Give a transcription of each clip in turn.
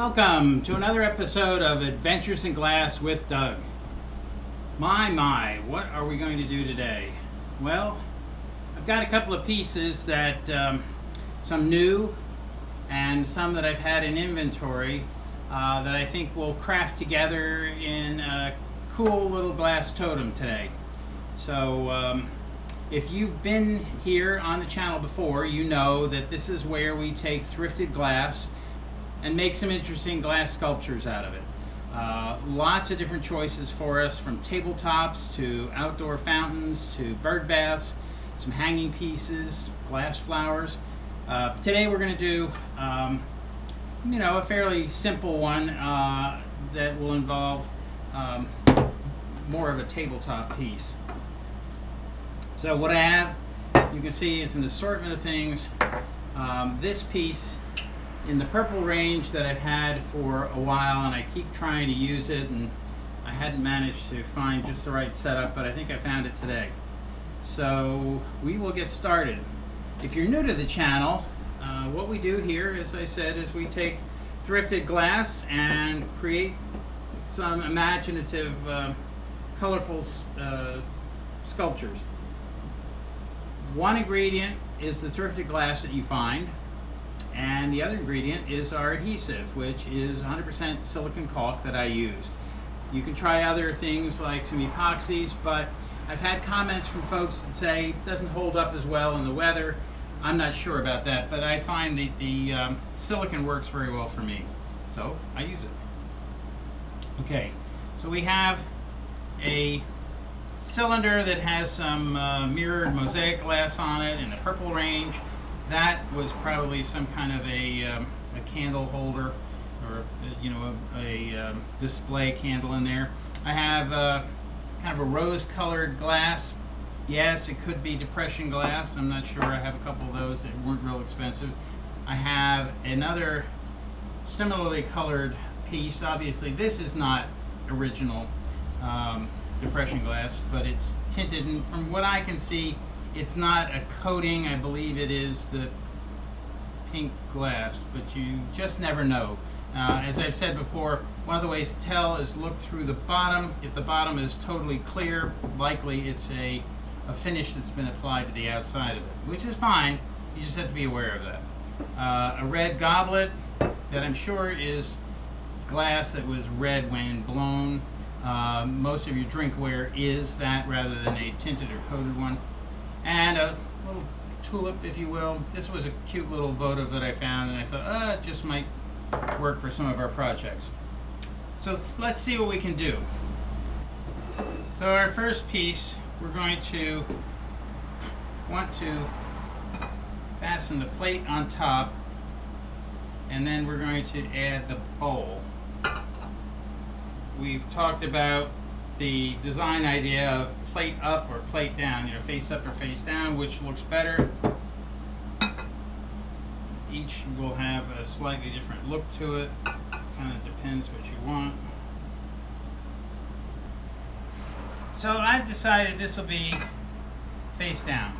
Welcome to another episode of Adventures in Glass with Doug. My, what are we going to do today? Well, I've got a couple of pieces that, some new and some that I've had in inventory that I think we'll craft together in a cool little glass totem today. So if you've been here on the channel before, you know that this is where we take thrifted glass and make some interesting glass sculptures out of it. Lots of different choices for us, from tabletops to outdoor fountains to bird baths, some hanging pieces, glass flowers. Today we're going to do a fairly simple one that will involve more of a tabletop piece. So what I have, you can see, is an assortment of things. This piece in the purple range that I've had for a while, and I keep trying to use it, and I hadn't managed to find just the right setup, but I think I found it today. So we will get started. If you're new to the channel, what we do here, as I said, is we take thrifted glass and create some imaginative, colorful sculptures. One ingredient is the thrifted glass that you find, and the other ingredient is our adhesive, which is 100% silicone caulk that I use. You can try other things like some epoxies, but I've had comments from folks that say it doesn't hold up as well in the weather. I'm not sure about that, but I find that the silicone works very well for me, so I use it. Okay, so we have a cylinder that has some mirrored mosaic glass on it in the purple range. That was probably some kind of a candle holder, or a display candle in there. I have kind of a rose-colored glass. Yes, it could be depression glass. I'm not sure. I have a couple of those that weren't real expensive. I have another similarly colored piece. Obviously, this is not original depression glass, but it's tinted, and from what I can see, it's not a coating. I believe it is the pink glass, but you just never know. As I've said before, one of the ways to tell is look through the bottom. If the bottom is totally clear, likely it's a finish that's been applied to the outside of it, which is fine. You just have to be aware of that. A red goblet that I'm sure is glass that was red when blown. Most of your drinkware is that, rather than a tinted or coated one. And a little tulip, if you will. This was a cute little votive that I found, and I thought, it just might work for some of our projects. So let's see what we can do. So our first piece, we're going to want to fasten the plate on top, and then we're going to add the bowl. We've talked about the design idea of plate up or plate down, face up or face down, which looks better. Each will have a slightly different look to it. Kind of depends what you want. So I've decided this will be face down.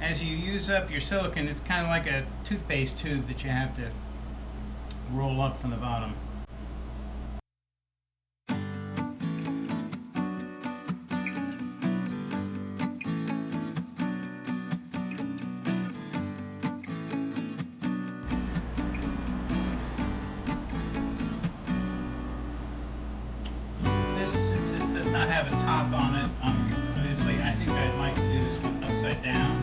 As you use up your silicone, it's kind of like a toothpaste tube that you have to roll up from the bottom. Since this does not have a top on it, obviously I think I'd like to do this one upside down.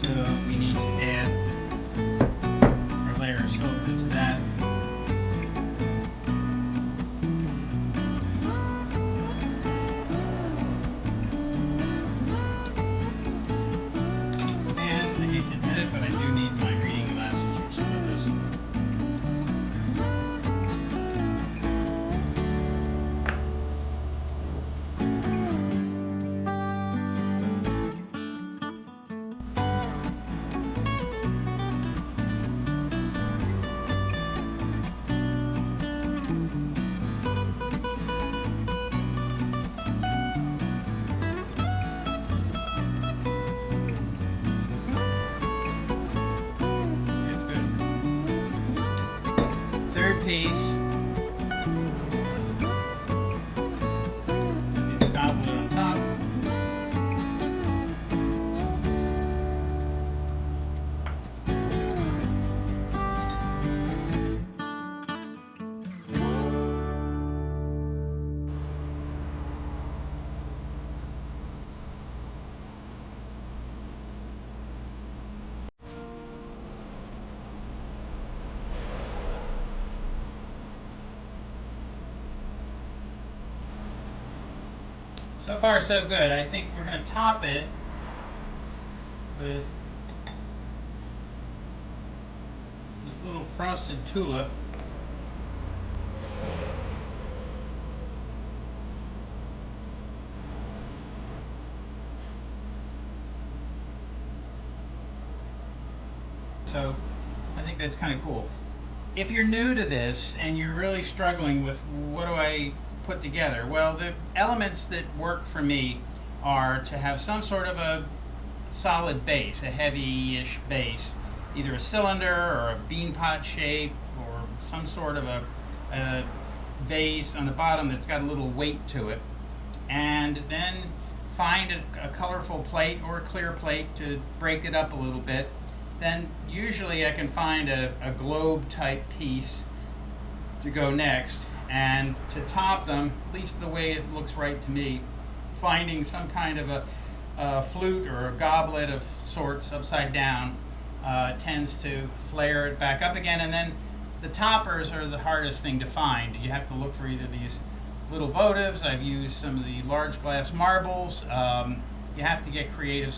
So we need to add our layer of silver to that. And I hate to admit it, but I do need my reading glasses for some of this. base. Maybe the goblet on top. So far, so good. I think we're going to top it with this little frosted tulip. So I think that's kind of cool. If you're new to this and you're really struggling with what do I put together, well, the elements that work for me are to have some sort of a solid base, a heavy-ish base, either a cylinder or a bean pot shape or some sort of a vase on the bottom that's got a little weight to it, and then find a colorful plate or a clear plate to break it up a little bit. Then usually I can find a globe type piece to go next, and to top them, at least the way it looks right to me, finding some kind of a flute or a goblet of sorts upside down tends to flare it back up again. And then the toppers are the hardest thing to find. You have to look for either these little votives. I've used some of the large glass marbles. You have to get creative.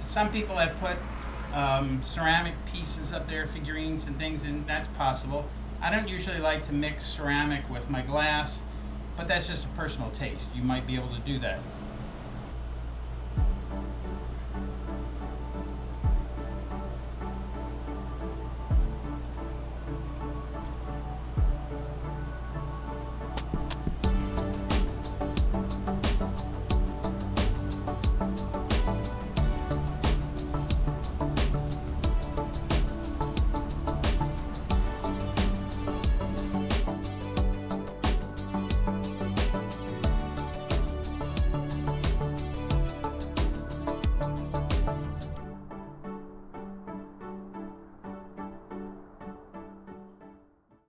Some people have put ceramic pieces up there, figurines and things, and that's possible. I don't usually like to mix ceramic with my glass, but that's just a personal taste. You might be able to do that.